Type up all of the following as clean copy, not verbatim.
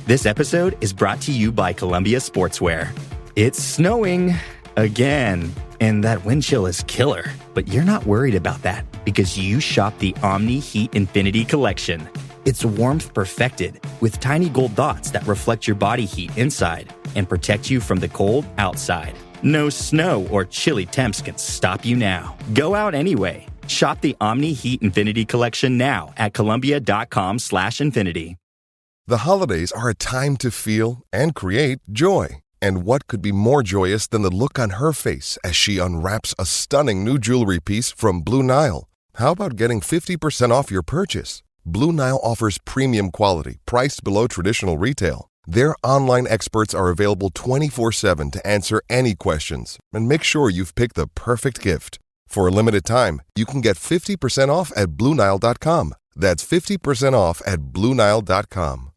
This episode is brought to you by Columbia Sportswear. It's snowing again, and that wind chill is killer. But you're not worried about that because you shop the Omni Heat Infinity Collection. It's warmth perfected with tiny gold dots that reflect your body heat inside and protect you from the cold outside. No snow or chilly temps can stop you now. Go out anyway. Shop the Omni Heat Infinity Collection now at Columbia.com/infinity. The holidays are a time to feel and create joy. And what could be more joyous than the look on her face as she unwraps a stunning new jewelry piece from Blue Nile? How about getting 50% off your purchase? Blue Nile offers premium quality, priced below traditional retail. Their online experts are available 24/7 to answer any questions and make sure you've picked the perfect gift. For a limited time, you can get 50% off at BlueNile.com. That's 50% off at BlueNile.com.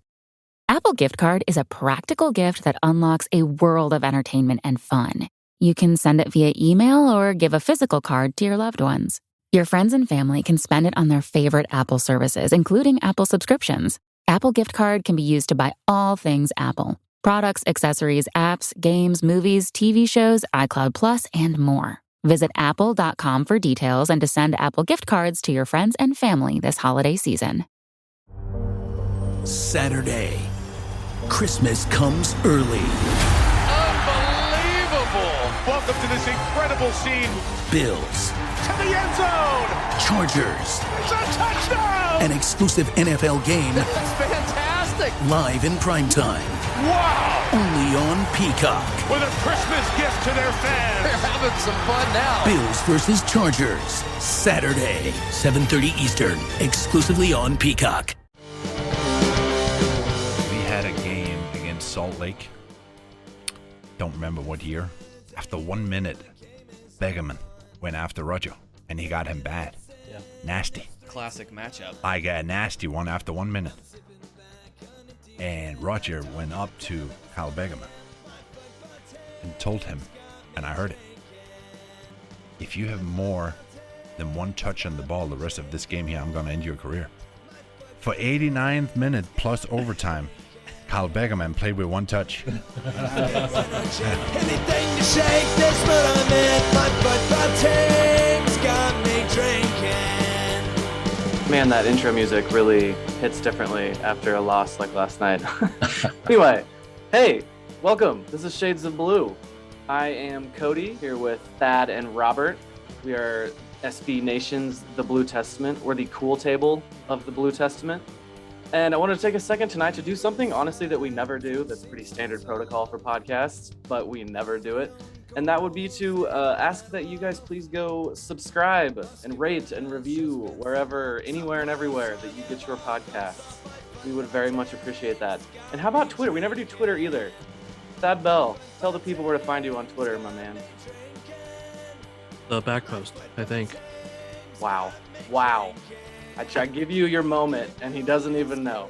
Apple Gift Card is a practical gift that unlocks a world of entertainment and fun. You can send it via email or give a physical card to your loved ones. Your friends and family can spend it on their favorite Apple services, including Apple subscriptions. Apple Gift Card can be used to buy all things Apple: products, accessories, apps, games, movies, TV shows, iCloud Plus, and more. Visit apple.com for details and to send Apple Gift Cards to your friends and family this holiday season. Saturday. Christmas comes early. Unbelievable! Welcome to this incredible scene. Bills. To the end zone! Chargers. It's a touchdown! An exclusive NFL game. That's fantastic! Live in primetime. Wow! Only on Peacock. With a Christmas gift to their fans. They're having some fun now. Bills versus Chargers. Saturday, 7:30 Eastern. Exclusively on Peacock. Salt Lake, don't remember what year. After 1 minute, Begeman went after Roger, and he got him bad. Yeah. Nasty. Classic matchup. I got a nasty one after 1 minute. And Roger went up to Kyle Begeman and told him, and I heard it, if you have more than one touch on the ball the rest of this game here, I'm going to end your career. For 89th minute plus overtime, Kyle Begeman played with one touch. Anything to shake this, but I'm in my football team's got me drinking. Man, that intro music really hits differently after a loss like last night. Anyway, hey, welcome. This is Shades of Blue. I am Cody here with Thad and Robert. We are SB Nation's The Blue Testament. We're the cool table of the Blue Testament. And I wanted to take a second tonight to do something, honestly, that we never do. That's pretty standard protocol for podcasts, but we never do it. And that would be to ask that you guys please go subscribe and rate and review wherever, anywhere and everywhere that you get your podcasts. We would very much appreciate that. And how about Twitter? We never do Twitter either. Thad Bell, tell the people where to find you on Twitter, my man. The back post, I think. Wow. I give you your moment, and he doesn't even know.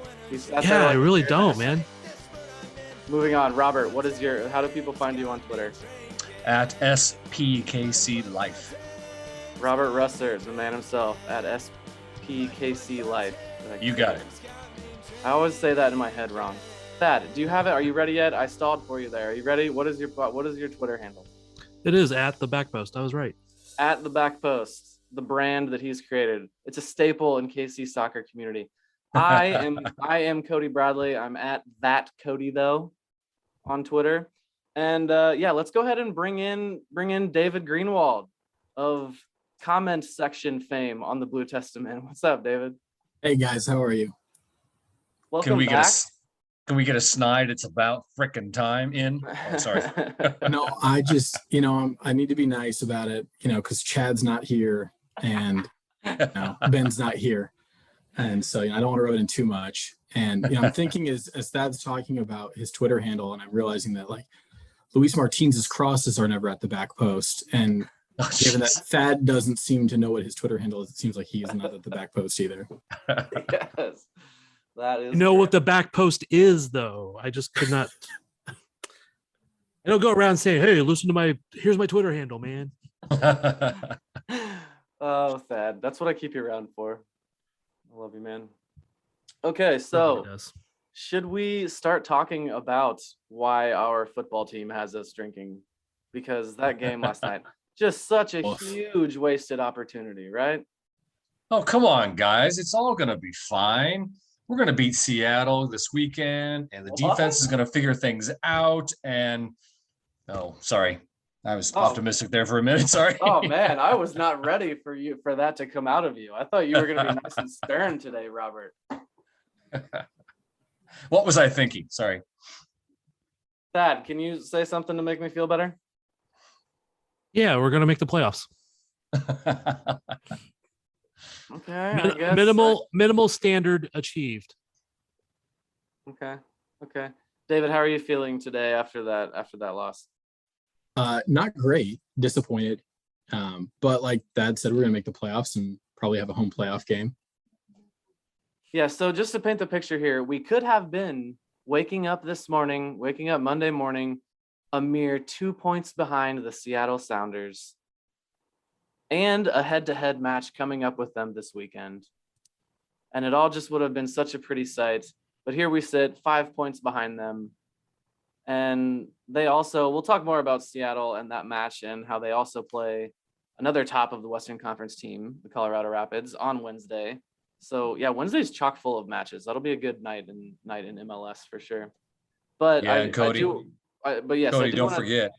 I really don't, man. Moving on, Robert. How do people find you on Twitter? At SPKC Life. Robert Russer, the man himself, at SPKC Life. You got it. I always say that in my head wrong. Thad, do you have it? Are you ready yet? I stalled for you there. Are you ready? What is your Twitter handle? It is at the back post. I was right. At the back post. The brand that he's created. It's a staple in KC soccer community. I am Cody Bradley. I'm at that Cody though on Twitter. And let's go ahead and bring in David Greenwald of comment section fame on the Blue Testament. What's up, David? Hey guys, how are you? Welcome back. Can we get a snide? It's about frickin' time in. Oh, sorry. No, I just, I need to be nice about it, because Chad's not here and Ben's not here. And so I don't want to rub it in too much. And I'm thinking as Thad's talking about his Twitter handle, and I'm realizing that Luis Martinez's crosses are never at the back post. And given that Thad doesn't seem to know what his Twitter handle is, it seems like he is not at the back post either. Yes. That is what the back post is, though. I just could not. I don't go around saying, "Hey, listen to here's my Twitter handle, man." Oh, Thad, that's what I keep you around for. I love you, man. Okay, so should we start talking about why our football team has us drinking? Because that game last night, just such a huge wasted opportunity, right? Oh, come on, guys. It's all going to be fine. We're going to beat Seattle this weekend, and the defense is going to figure things out. And, oh, sorry. I was optimistic there for a minute. Sorry. Oh, man. I was not ready for that to come out of you. I thought you were going to be nice and stern today, Robert. What was I thinking? Sorry. Thad, can you say something to make me feel better? Yeah, we're going to make the playoffs. Okay. Minimal standard achieved. Okay. David, how are you feeling today after that loss? Not great, disappointed. But like Thad said, we're gonna make the playoffs and probably have a home playoff game. Yeah, so just to paint the picture here, we could have been waking up Monday morning, a mere 2 points behind the Seattle Sounders, and a head-to-head match coming up with them this weekend. And it all just would have been such a pretty sight. But here we sit, 5 points behind them. And we'll talk more about Seattle and that match and how they also play another top of the Western Conference team, the Colorado Rapids, on Wednesday. So yeah, Wednesday's chock full of matches. That'll be a good night in MLS for sure. But yeah, Cody. Cody, don't forget,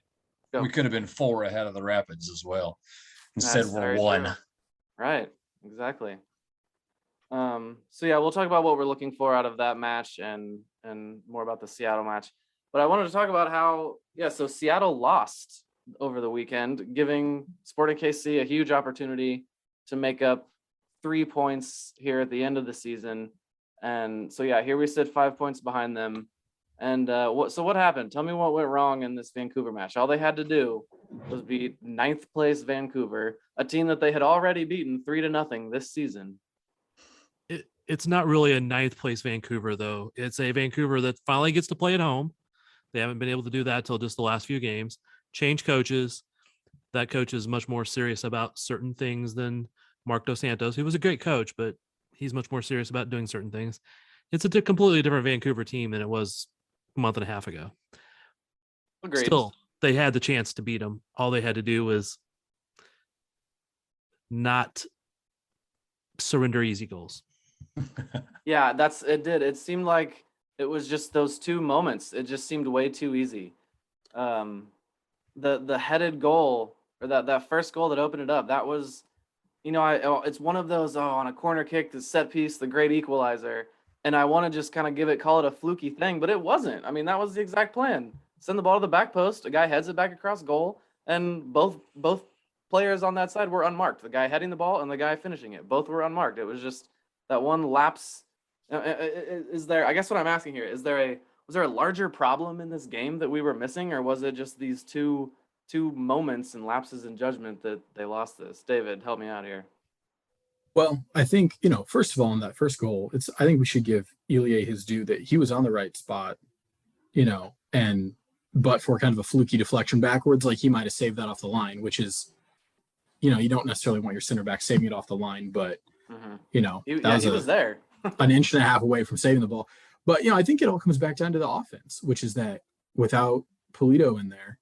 we could have been 4 ahead of the Rapids as well. Instead, we're 1. True. Right, exactly. So yeah, we'll talk about what we're looking for out of that match and more about the Seattle match. But I wanted to talk about so Seattle lost over the weekend, giving Sporting KC a huge opportunity to make up 3 points here at the end of the season. And so yeah, here we sit 5 points behind them. And what happened? Tell me what went wrong in this Vancouver match. All they had to do was beat 9th place Vancouver, a team that they had already beaten 3-0 this season. It's not really a 9th place Vancouver, though. It's a Vancouver that finally gets to play at home. They haven't been able to do that till just the last few games. Change coaches. That coach is much more serious about certain things than Mark Dos Santos, who was a great coach, but he's much more serious about doing certain things. It's a completely different Vancouver team than it was a month and a half ago. Agreed. Still, they had the chance to beat them. All they had to do was not surrender easy goals. Yeah, it did. It seemed like it was just those 2 moments. It just seemed way too easy. The headed goal, or that first goal that opened it up, that was, it's one of those, on a corner kick, the set piece, the great equalizer. And I want to just kind of call it a fluky thing, but it wasn't. I mean, that was the exact plan. Send the ball to the back post, a guy heads it back across goal, and both players on that side were unmarked. The guy heading the ball and the guy finishing it. Both were unmarked. It was just that one lapse. Is there, I guess what I'm asking here, was there a larger problem in this game that we were missing, or was it just these two moments and lapses in judgment that they lost this? David, help me out here. Well, I think, first of all, on that first goal, I think we should give Ilie his due that he was on the right spot, but for kind of a fluky deflection backwards, like he might have saved that off the line, which is, you don't necessarily want your center back saving it off the line, but, he was there. an inch and a half away from saving the ball. But, I think it all comes back down to the offense, which is that without Pulido in there,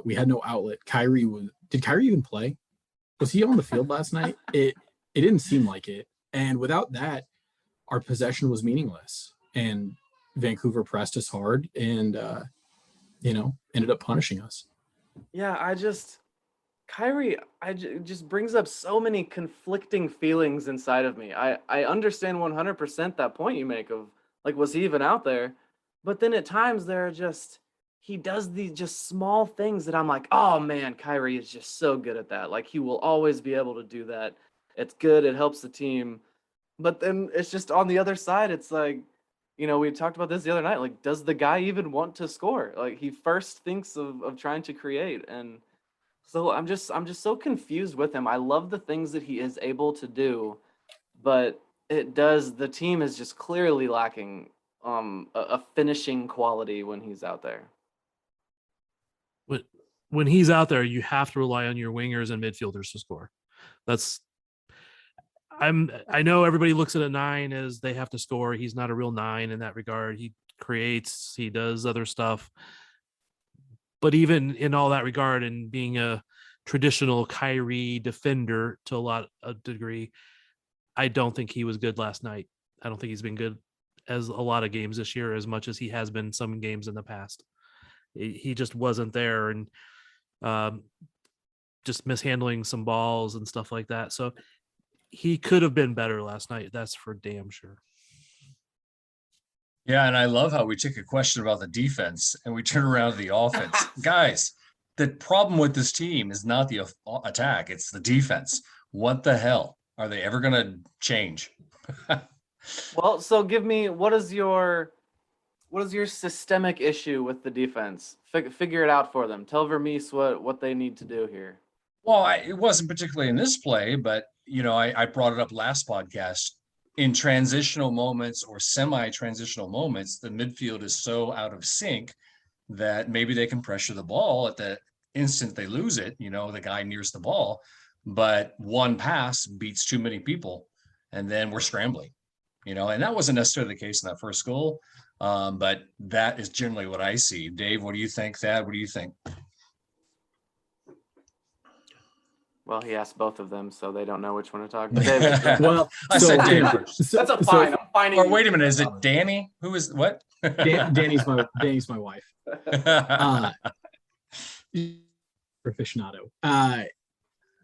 we had no outlet. Did Khiry even play? Was he on the field last night? It didn't seem like it. And without that, our possession was meaningless. And Vancouver pressed us hard and, ended up punishing us. Yeah, Khiry just brings up so many conflicting feelings inside of me. I understand 100% that point you make of, like, was he even out there? But then at times he does these just small things that I'm like, oh man, Khiry is just so good at that. Like, he will always be able to do that. It's good. It helps the team. But then it's just on the other side. It's like, we talked about this the other night. Like, does the guy even want to score? Like, he first thinks of trying to create. And so I'm just so confused with him. I love the things that he is able to do, but the team is just clearly lacking a finishing quality when he's out there. When he's out there, you have to rely on your wingers and midfielders to score. I know everybody looks at a 9 as they have to score. He's not a real 9 in that regard. He creates, he does other stuff. But even in all that regard, and being a traditional Khiry defender to a degree, I don't think he was good last night. I don't think he's been good as a lot of games this year, as much as he has been some games in the past. He just wasn't there, and just mishandling some balls and stuff like that. So he could have been better last night. That's for damn sure. Yeah, and I love how we take a question about the defense and we turn around to the offense. Guys, the problem with this team is not the attack, it's the defense. What the hell? Are they ever going to change? Well, so give me, what is your systemic issue with the defense? Figure it out for them. Tell Vermees what they need to do here. Well, it wasn't particularly in this play, but I brought it up last podcast. In transitional moments or semi-transitional moments, the midfield is so out of sync that maybe they can pressure the ball at the instant they lose it, the guy nears the ball, but one pass beats too many people, and then we're scrambling, and that wasn't necessarily the case in that first goal, but that is generally what I see. Dave, what do you think, Thad? What do you think? Well, he asked both of them, so they don't know which one to talk to. Well, I said Dave first. That's a fine. I'm finding. Or wait a minute, is it Danny? Who is what? Danny's my wife. Aficionado.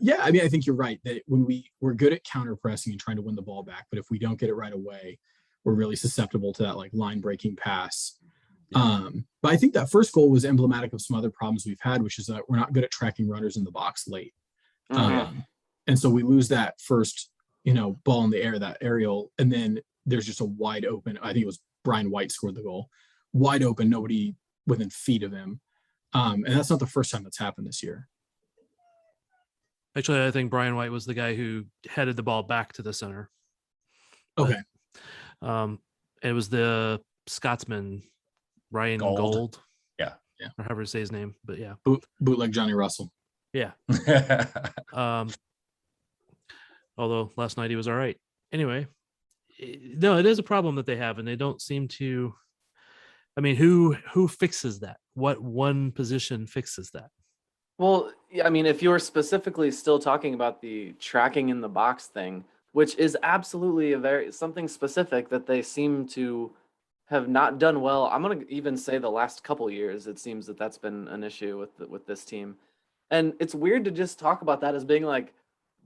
Yeah, I mean, I think you're right that when we're good at counter pressing and trying to win the ball back, but if we don't get it right away, we're really susceptible to that like line breaking pass. But I think that first goal was emblematic of some other problems we've had, which is that we're not good at tracking runners in the box late. And so we lose that first, ball in the air, that aerial, and then there's just a wide open. I think it was Brian White scored the goal, wide open, nobody within feet of him. And that's not the first time that's happened this year. Actually, I think Brian White was the guy who headed the ball back to the center. Okay. It was the Scotsman, Ryan Gold. Yeah. Or however to say his name, but yeah. Bootleg Johnny Russell. Yeah. Although last night he was all right. Anyway, no, it is a problem that they have, and they don't seem to. I mean, who fixes that? What one position fixes that? Well, I mean, if you're specifically still talking about the tracking in the box thing, which is absolutely something specific that they seem to have not done well. I'm going to even say the last couple years, it seems that that's been an issue with this team. And it's weird to just talk about that as being like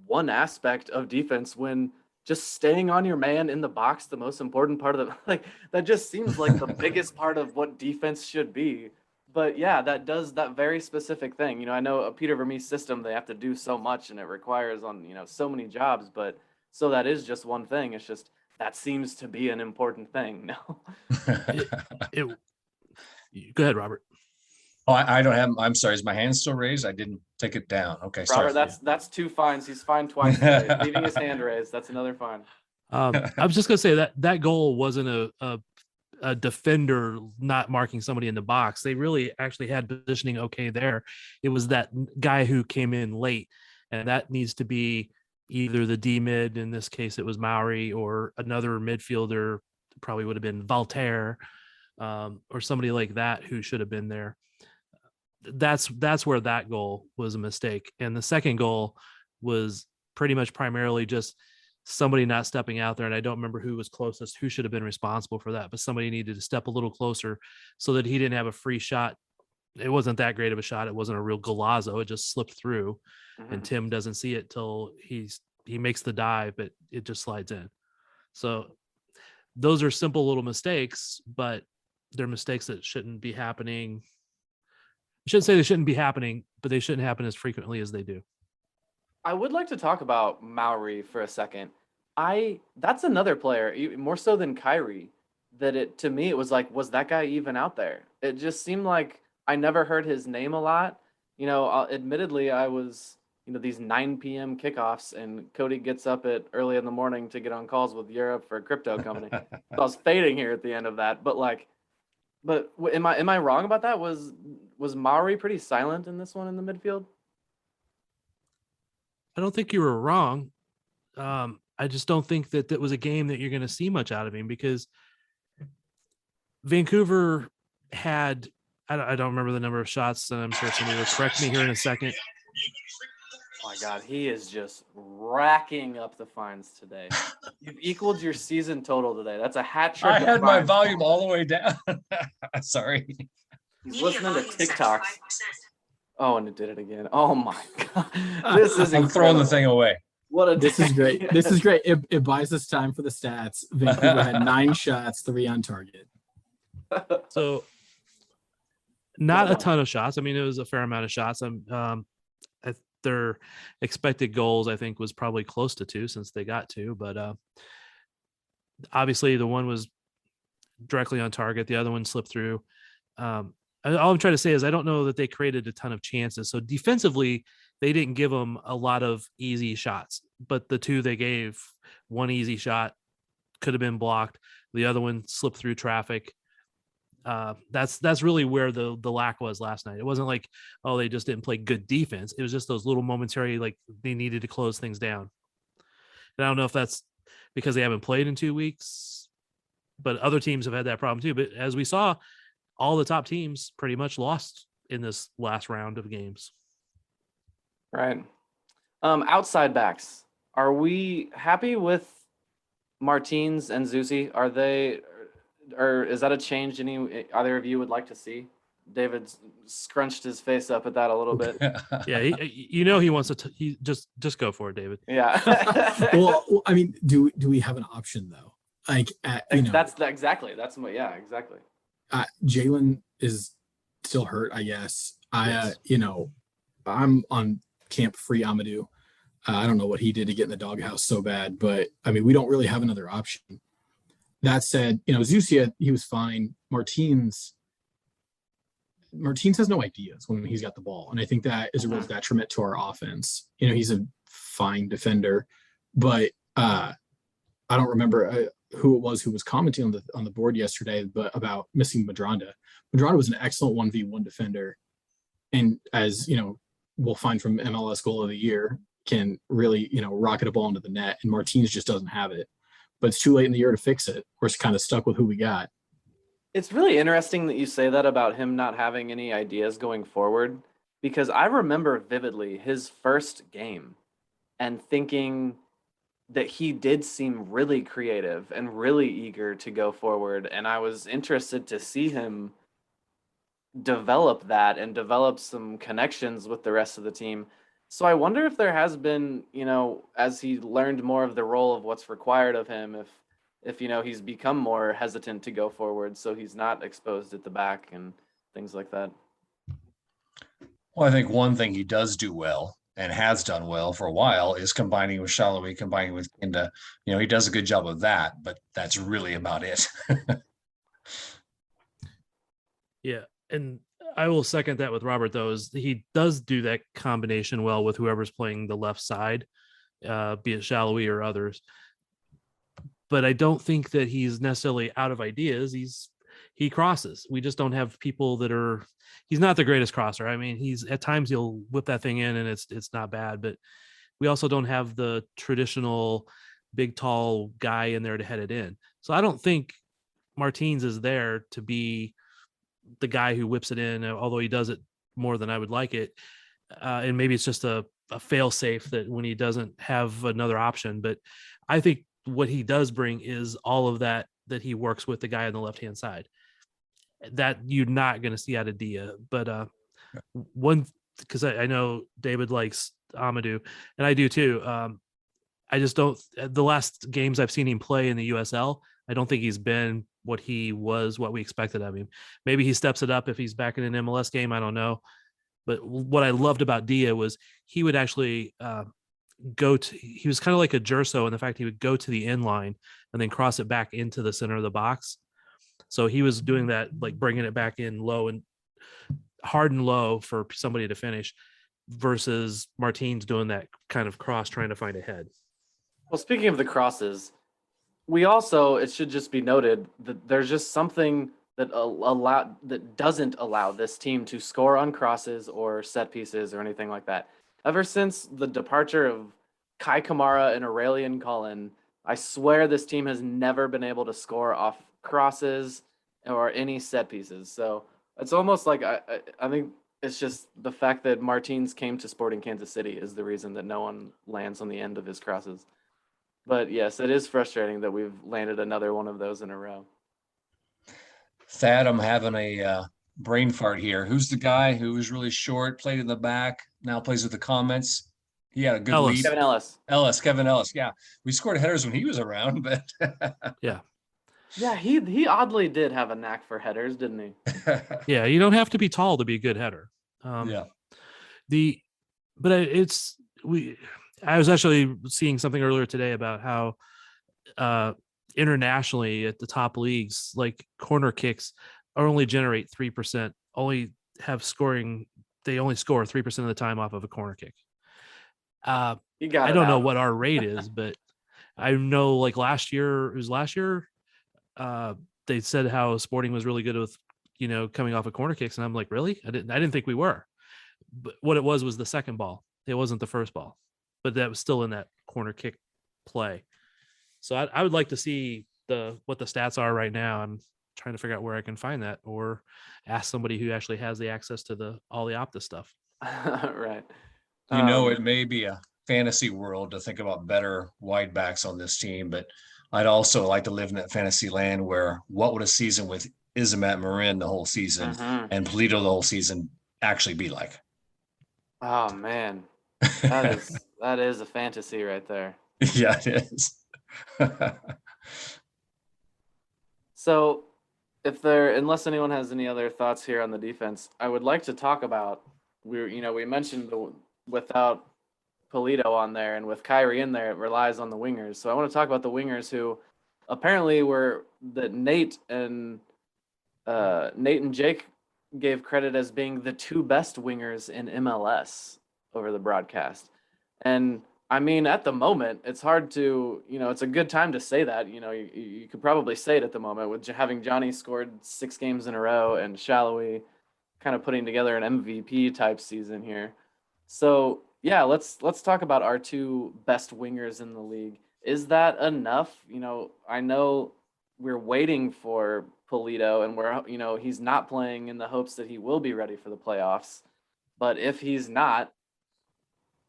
one aspect of defense when just staying on your man in the box, the most important part of like, that just seems like the biggest part of what defense should be. But yeah, that does that very specific thing. I know a Peter Vermees system, they have to do so much and it requires on, so many jobs, but so that is just one thing. It's just, that seems to be an important thing. No. Go ahead, Robert. Oh, I don't have. I'm sorry. Is my hand still raised? I didn't take it down. Okay, Robert, sorry. that's 2 fines. He's fined twice today. Leaving his hand raised. That's another fine. I was just gonna say that goal wasn't a defender not marking somebody in the box. They really actually had positioning okay there. It was that guy who came in late, and that needs to be either the D mid. In this case, it was Maori, or another midfielder. Probably would have been Voltaire, or somebody like that who should have been there. That's where that goal was a mistake. And the second goal was pretty much primarily just somebody not stepping out there. And I don't remember who was closest, who should have been responsible for that, but somebody needed to step a little closer so that he didn't have a free shot. It wasn't that great of a shot. It wasn't a real golazo. It just slipped through, and Tim doesn't see it till he makes the dive, but it just slides in. So those are simple little mistakes, but they're mistakes that shouldn't be happening. I shouldn't say they shouldn't be happening, but they shouldn't happen as frequently as they do. I would like to talk about Maori for a second. That's another player, more so than Khiry, that to me, it was like, was that guy even out there? It just seemed like I never heard his name a lot. Admittedly, I was, these 9 p.m. kickoffs, and Cody gets up at early in the morning to get on calls with Europe for a crypto company. So I was fading here at the end of that. But am I wrong about that? Was Maori pretty silent in this one in the midfield? I don't think you were wrong. I just don't think that was a game that you're going to see much out of him, because Vancouver had, I don't remember the number of shots, and I'm sure somebody will correct me here in a second. Oh my God, he is just racking up the fines today. You've equaled your season total today. That's a hat trick. I had my volume all the way down. Sorry. He's listening to TikToks. Oh, and it did it again. Oh my God. This is I'm throwing the thing away. What a This is great. This is great. It buys us time for the stats. Vancouver had 9 shots, 3 on target. So not a ton of shots. I mean, it was a fair amount of shots. Their expected goals, I think, was probably close to 2 since they got 2. But obviously the one was directly on target. The other one slipped through. All I'm trying to say is I don't know that they created a ton of chances. So defensively, they didn't give them a lot of easy shots. But the 2 they gave, one easy shot could have been blocked. The other one slipped through traffic. That's really where the lack was last night. It wasn't like, oh, they just didn't play good defense. It was just those little momentary, like, they needed to close things down. And I don't know if that's because they haven't played in 2 weeks, but other teams have had that problem too. But as we saw, all the top teams pretty much lost in this last round of games. Right. Outside backs. Are we happy with Martins and Zusi? Are they, or is that a change either of you would like to see? David scrunched his face up at that a little bit. Yeah, he wants to. He just go for it, David. Yeah. well, I mean, do we have an option though? Like, exactly. That's what. Yeah, exactly. Jalen is still hurt, I guess. Yes. I'm on camp free Amadou. I don't know what he did to get in the doghouse so bad, but I mean, we don't really have another option. That said, Zusia, he was fine. Martins has no ideas when he's got the ball. And I think that is a real detriment to our offense. He's a fine defender, but I don't remember who it was who was commenting on the board yesterday, but about missing Madronda. Madronda was an excellent 1v1 defender. And as, we'll find from MLS goal of the year, can really, rocket a ball into the net. And Martins just doesn't have it. But it's too late in the year to fix it. We're kind of stuck with who we got. It's really interesting that you say that about him not having any ideas going forward, because I remember vividly his first game and thinking that he did seem really creative and really eager to go forward. And I was interested to see him develop that and develop some connections with the rest of the team. So I wonder if there has been, as he learned more of the role of what's required of him, if he's become more hesitant to go forward, so he's not exposed at the back and things like that. Well, I think one thing he does do well and has done well for a while is combining with Shallowy, combining with Kinda. He does a good job of that, but that's really about it. Yeah. And I will second that with Robert, though, is he does do that combination well with whoever's playing the left side, be it Shallowy or others. But I don't think that he's necessarily out of ideas. He crosses. We just don't have people that are. He's not the greatest crosser. I mean, he's at times he'll whip that thing in and it's not bad. But we also don't have the traditional big tall guy in there to head it in. So I don't think Martins is there to be the guy who whips it in, although he does it more than I would like it. And maybe it's just a fail safe that when he doesn't have another option. But I think what he does bring is all of that he works with the guy on the left-hand side that you're not going to see out of Dia. But one, because I know David likes Amadou and I do too. I just don't, the last games I've seen him play in the USL, I don't think he's been what he was, what we expected of him. Maybe he steps it up if he's back in an MLS game. I don't know. But what I loved about Dia was he would actually he was kind of like a Gerso in the fact he would go to the end line and then cross it back into the center of the box. So he was doing that, like bringing it back in low and hard and low for somebody to finish, versus Martins doing that kind of cross, trying to find a head. Well, speaking of the crosses, we also, it should just be noted that there's just something that doesn't allow this team to score on crosses or set pieces or anything like that. Ever since the departure of Kai Kamara and Aurelian Cullen. I swear this team has never been able to score off crosses or any set pieces. So it's almost like I think it's just the fact that Martins came to Sporting Kansas City is the reason that no one lands on the end of his crosses. But yes, it is frustrating that we've landed another one of those in a row. Thad, I'm having a brain fart here. Who's the guy who was really short, played in the back, now plays with the comments? He had a good lead. Kevin Ellis. Kevin Ellis. Yeah. We scored headers when he was around, but yeah. Yeah, he oddly did have a knack for headers, didn't he? Yeah, you don't have to be tall to be a good header. Yeah. I was actually seeing something earlier today about how internationally at the top leagues, like corner kicks only generate 3%, they only score 3% of the time off of a corner kick. I don't know what our rate is, but I know like last year, they said how Sporting was really good with, coming off of corner kicks. And I'm like, really? I didn't think we were. But what it was the second ball. It wasn't the first ball, but that was still in that corner kick play. So I would like to see what the stats are right now. I'm trying to figure out where I can find that, or ask somebody who actually has the access to all the Opta stuff. Right. It may be a fantasy world to think about better wide backs on this team, but I'd also like to live in that fantasy land where what would a season with Izamat Marin the whole season and Pulido the whole season actually be like? Oh man, that is a fantasy right there. Yeah, it is. So unless anyone has any other thoughts here on the defense, I would like to talk about, we mentioned without Pulido on there and with Khiry in there, it relies on the wingers. So I want to talk about the wingers who apparently Nate and Jake gave credit as being the two best wingers in MLS over the broadcast. And I mean, at the moment, it's hard to, it's a good time to say that. You could probably say it at the moment with having Johnny scored 6 games in a row and Shallowy kind of putting together an MVP type season here. So yeah, let's talk about our two best wingers in the league. Is that enough? I know we're waiting for Pulido and he's not playing in the hopes that he will be ready for the playoffs. But if he's not,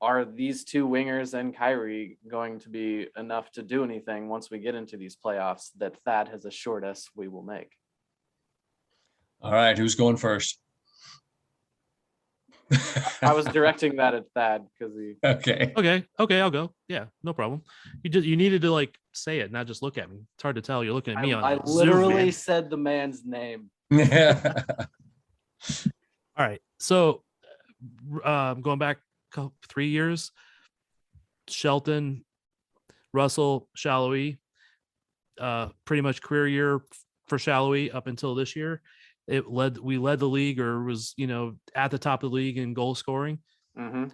are these two wingers and Khiry going to be enough to do anything once we get into these playoffs that Thad has assured us we will make? All right, who's going first? I was directing that at Thad because he. Okay, I'll go. Yeah, no problem. You needed to like say it, not just look at me. It's hard to tell. You're looking at me I literally said the man's name. Yeah. All right, so going back 3 years, Shelton, Russell, Shallowy, pretty much career year for Shallowy up until this year. We led the league, or was at the top of the league in goal scoring. Mm-hmm.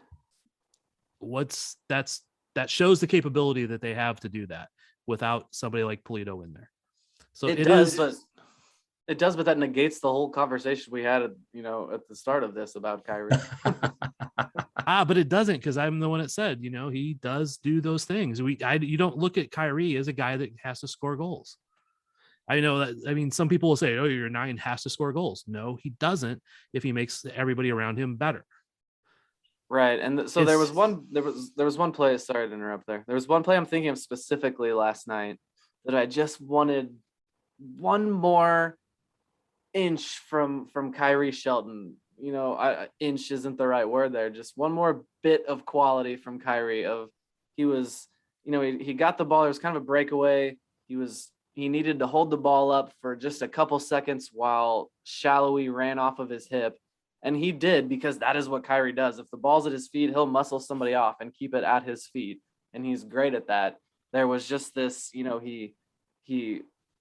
That shows the capability that they have to do that without somebody like Pulido in there. So it does, but that negates the whole conversation we had at the start of this about Khiry. But it doesn't, because I'm the one that said he does do those things. You don't look at Khiry as a guy that has to score goals. I know that. I mean, some people will say, "Oh, your 9 has to score goals." No, he doesn't. If he makes everybody around him better, right? And so there was one play. Sorry to interrupt there. There was one play I'm thinking of specifically last night that I just wanted one more inch from Khiry Shelton. Inch isn't the right word there. Just one more bit of quality from Khiry. He got the ball. It was kind of a breakaway. He needed to hold the ball up for just a couple seconds while Shallowy ran off of his hip. And he did, because that is what Khiry does. If the ball's at his feet, he'll muscle somebody off and keep it at his feet. And he's great at that. There was just this, he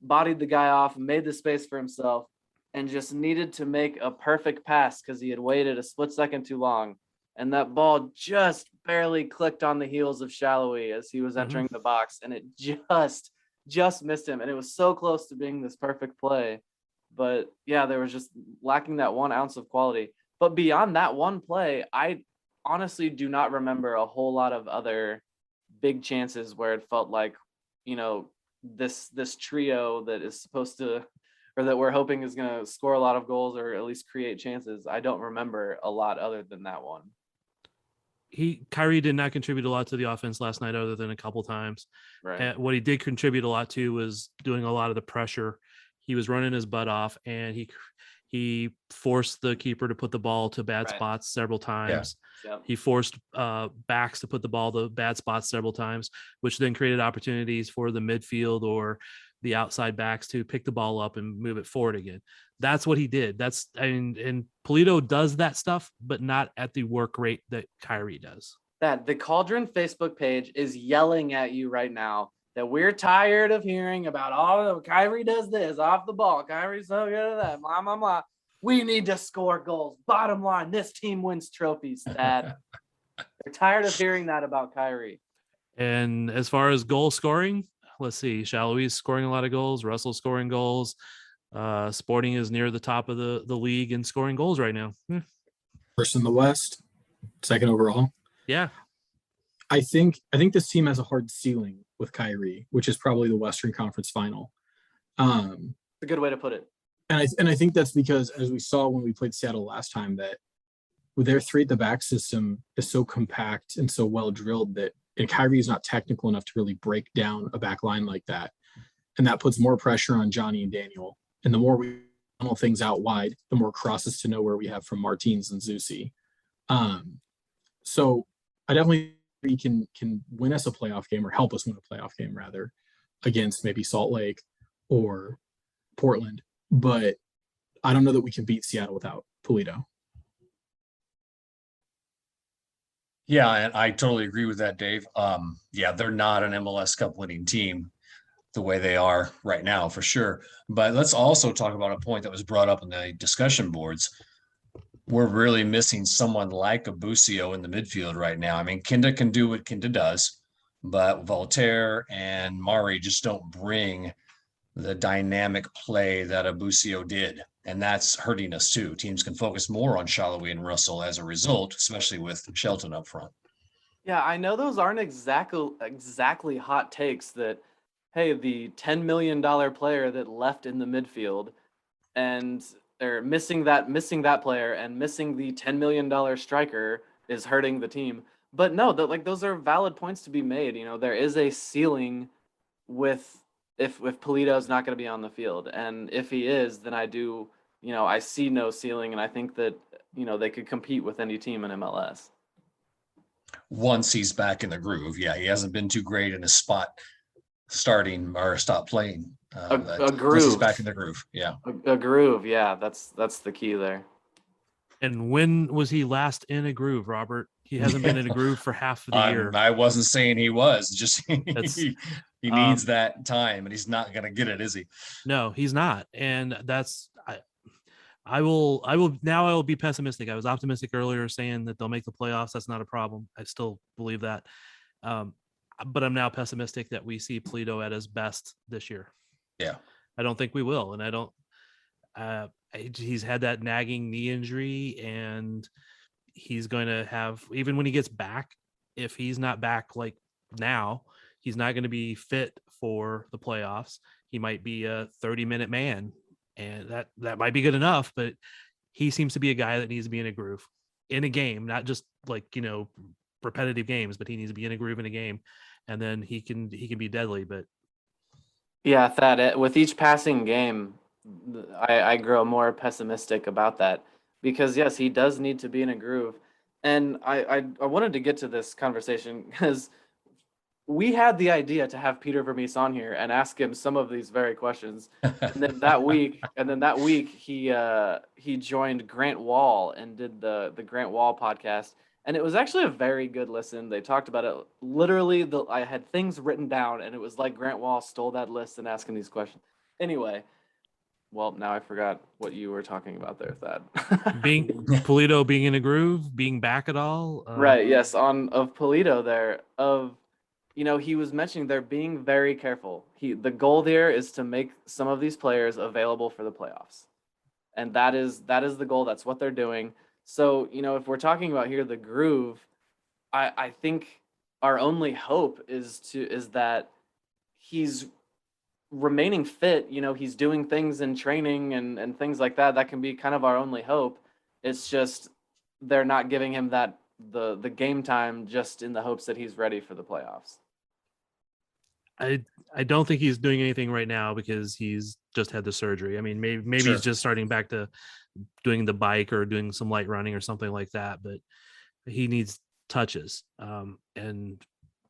bodied the guy off, made the space for himself, and just needed to make a perfect pass because he had waited a split second too long. And that ball just barely clicked on the heels of Shallowy as he was entering the box. And it just missed him, and it was so close to being this perfect play. But yeah, there was just lacking that 1 ounce of quality. But beyond that one play, I honestly do not remember a whole lot of other big chances where it felt like, this trio that is supposed to, or that we're hoping is going to score a lot of goals or at least create chances. I don't remember a lot other than that one. Khiry did not contribute a lot to the offense last night, other than a couple times. Right. And what he did contribute a lot to was doing a lot of the pressure. He was running his butt off, and he forced the keeper to put the ball to bad spots several times. Yeah. Yep. He forced backs to put the ball to bad spots several times, which then created opportunities for the midfield or the outside backs to pick the ball up and move it forward again. That's what he did. And Pulido does that stuff, but not at the work rate that Khiry does. That the Cauldron Facebook page is yelling at you right now that we're tired of hearing about Khiry does this off the ball. Kyrie's so good at that. Blah, blah, blah. We need to score goals. Bottom line, this team wins trophies, Dad. They're tired of hearing that about Khiry. And as far as goal scoring, let's see. Shalow's scoring a lot of goals. Russell's scoring goals. Sporting is near the top of the league in scoring goals right now. First in the West, second overall. Yeah. I think this team has a hard ceiling with Khiry, which is probably the Western Conference Final. A good way to put it. And I think that's because, as we saw when we played Seattle last time, that with their 3 at the back system is so compact and so well drilled that Khiry is not technical enough to really break down a back line like that. And that puts more pressure on Johnny and Daniel. And the more we funnel things out wide, the more crosses to nowhere we have from Martins and Zusi. So I definitely think he can win us a playoff game, or help us win a playoff game rather, against maybe Salt Lake or Portland. But I don't know that we can beat Seattle without Pulido. Yeah, and I totally agree with that, Dave. Yeah, they're not an MLS Cup winning team the way they are right now, for sure. But let's also talk about a point that was brought up in the discussion boards. We're really missing someone like a Busio in the midfield right now. I mean, Kinda can do what Kinda does, but Voltaire and Mari just don't bring the dynamic play that a Busio did. And that's hurting us too. Teams can focus more on Shallowy and Russell as a result, especially with Shelton up front. Yeah, I know those aren't exactly hot takes that, hey, the $10 million player that left in the midfield and they're missing that player and missing the $10 million striker is hurting the team. But no, those are valid points to be made. There is a ceiling with if Pulido's not going to be on the field. And if he is, then I see no ceiling. And I think that, they could compete with any team in MLS. Once he's back in the groove. Yeah, he hasn't been too great in his spot starting or stop playing. A groove. He's back in the groove. Yeah. A groove. Yeah, that's the key there. And when was he last in a groove, Robert? He hasn't been in a groove for half of the year. I wasn't saying he was. Just he needs that time, and he's not going to get it, is he? No, he's not. And that's I will be pessimistic. I was optimistic earlier, saying that they'll make the playoffs. That's not a problem. I still believe that. But I'm now pessimistic that we see Pulido at his best this year. Yeah. I don't think we will. And I don't, he's had that nagging knee injury, and he's going to have, even when he gets back, if he's not back like now, he's not going to be fit for the playoffs. He might be a 30-minute man, and that might be good enough, but he seems to be a guy that needs to be in a groove in a game, not just repetitive games, but he needs to be in a groove in a game, and then he can be deadly. But yeah, Thad, with each passing game, I grow more pessimistic about that, because yes, he does need to be in a groove. And I wanted to get to this conversation because we had the idea to have Peter Vermees on here and ask him some of these very questions. And then that week, he joined Grant Wall and did the Grant Wall podcast. And it was actually a very good listen. They talked about it. Literally, I had things written down, and it was like Grant Wall stole that list and asking these questions. Anyway, well, now I forgot what you were talking about there, Thad. Pulido being in a groove, being back at all. Right. Yes. Of Pulido there, he was mentioning they're being very careful. The goal there is to make some of these players available for the playoffs. And that is the goal. That's what they're doing. So, if we're talking about here, the groove, I think our only hope is that he's remaining fit. You know, he's doing things in training and things like that. That can be kind of our only hope. It's just they're not giving him that the game time just in the hopes that he's ready for the playoffs. I don't think he's doing anything right now because he's just had the surgery. I mean, maybe Sure. he's just starting back to doing the bike or doing some light running or something like that, but he needs touches. And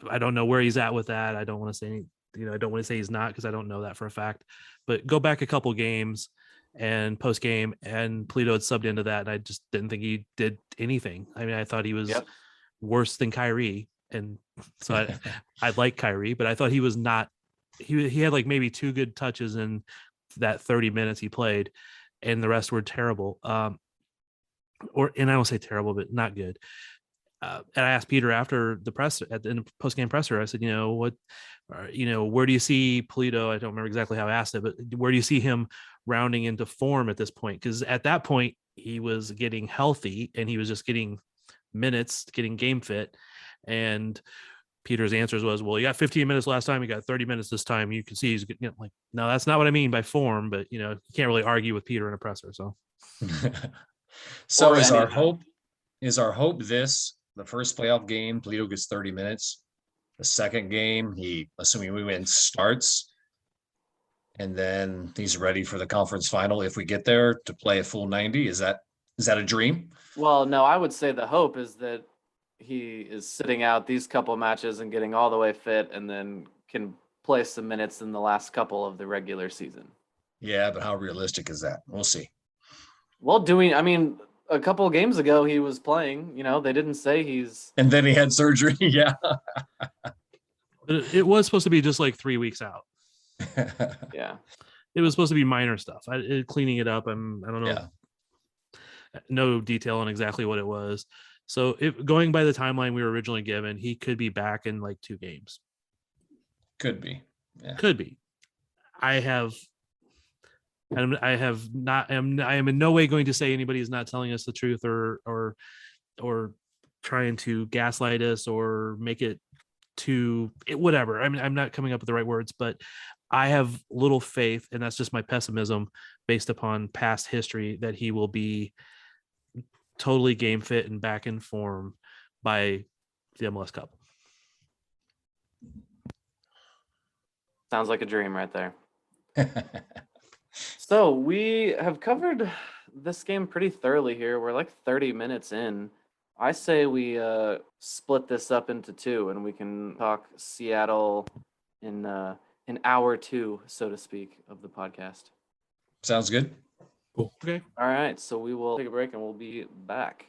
I don't know where he's at with that. I don't want to say, I don't want to say he's not, because I don't know that for a fact, but go back a couple games and post game, and Pulido had subbed into that, and I just didn't think he did anything. I mean, I thought he was worse than Khiry, and so I like Khiry, but I thought he was not. He had like maybe 2 good touches in that 30 minutes he played, and the rest were terrible. And I don't say terrible, but not good. And I asked Peter after the press in the post game presser, I said, where do you see Pulido? I don't remember exactly how I asked it, but where do you see him rounding into form at this point? Because at that point he was getting healthy and he was just getting minutes, getting game fit. And Peter's answers was, well, you got 15 minutes last time, you got 30 minutes this time. You can see he's like, no, that's not what I mean by form, but you can't really argue with Peter in a presser. So, so is our hope this, the first playoff game, Pulido gets 30 minutes. The second game, he, assuming we win, starts, and then he's ready for the conference final if we get there to play a full 90. Is that a dream? Well, no, I would say the hope is that he is sitting out these couple matches and getting all the way fit, and then can play some minutes in the last couple of the regular season. Yeah, but how realistic is that? We'll see. Well, a couple of games ago he was playing. They didn't say he's. And then he had surgery. Yeah. It was supposed to be just like 3 weeks out. Yeah. It was supposed to be minor stuff. Cleaning it up. I don't know. Yeah. No detail on exactly what it was. So going by the timeline we were originally given, he could be back in like 2 games. Could be. Yeah. Could be. I am in no way going to say anybody is not telling us the truth or trying to gaslight us or make it whatever. I mean, I'm not coming up with the right words, but I have little faith, and that's just my pessimism based upon past history, that he will be totally game fit and back in form by the MLS Cup. Sounds like a dream right there. So we have covered this game pretty thoroughly here. We're like 30 minutes in. I say we split this up into 2, and we can talk Seattle in hour 2, so to speak, of the podcast. Sounds good. Cool. Okay. All right. So we will take a break and we'll be back.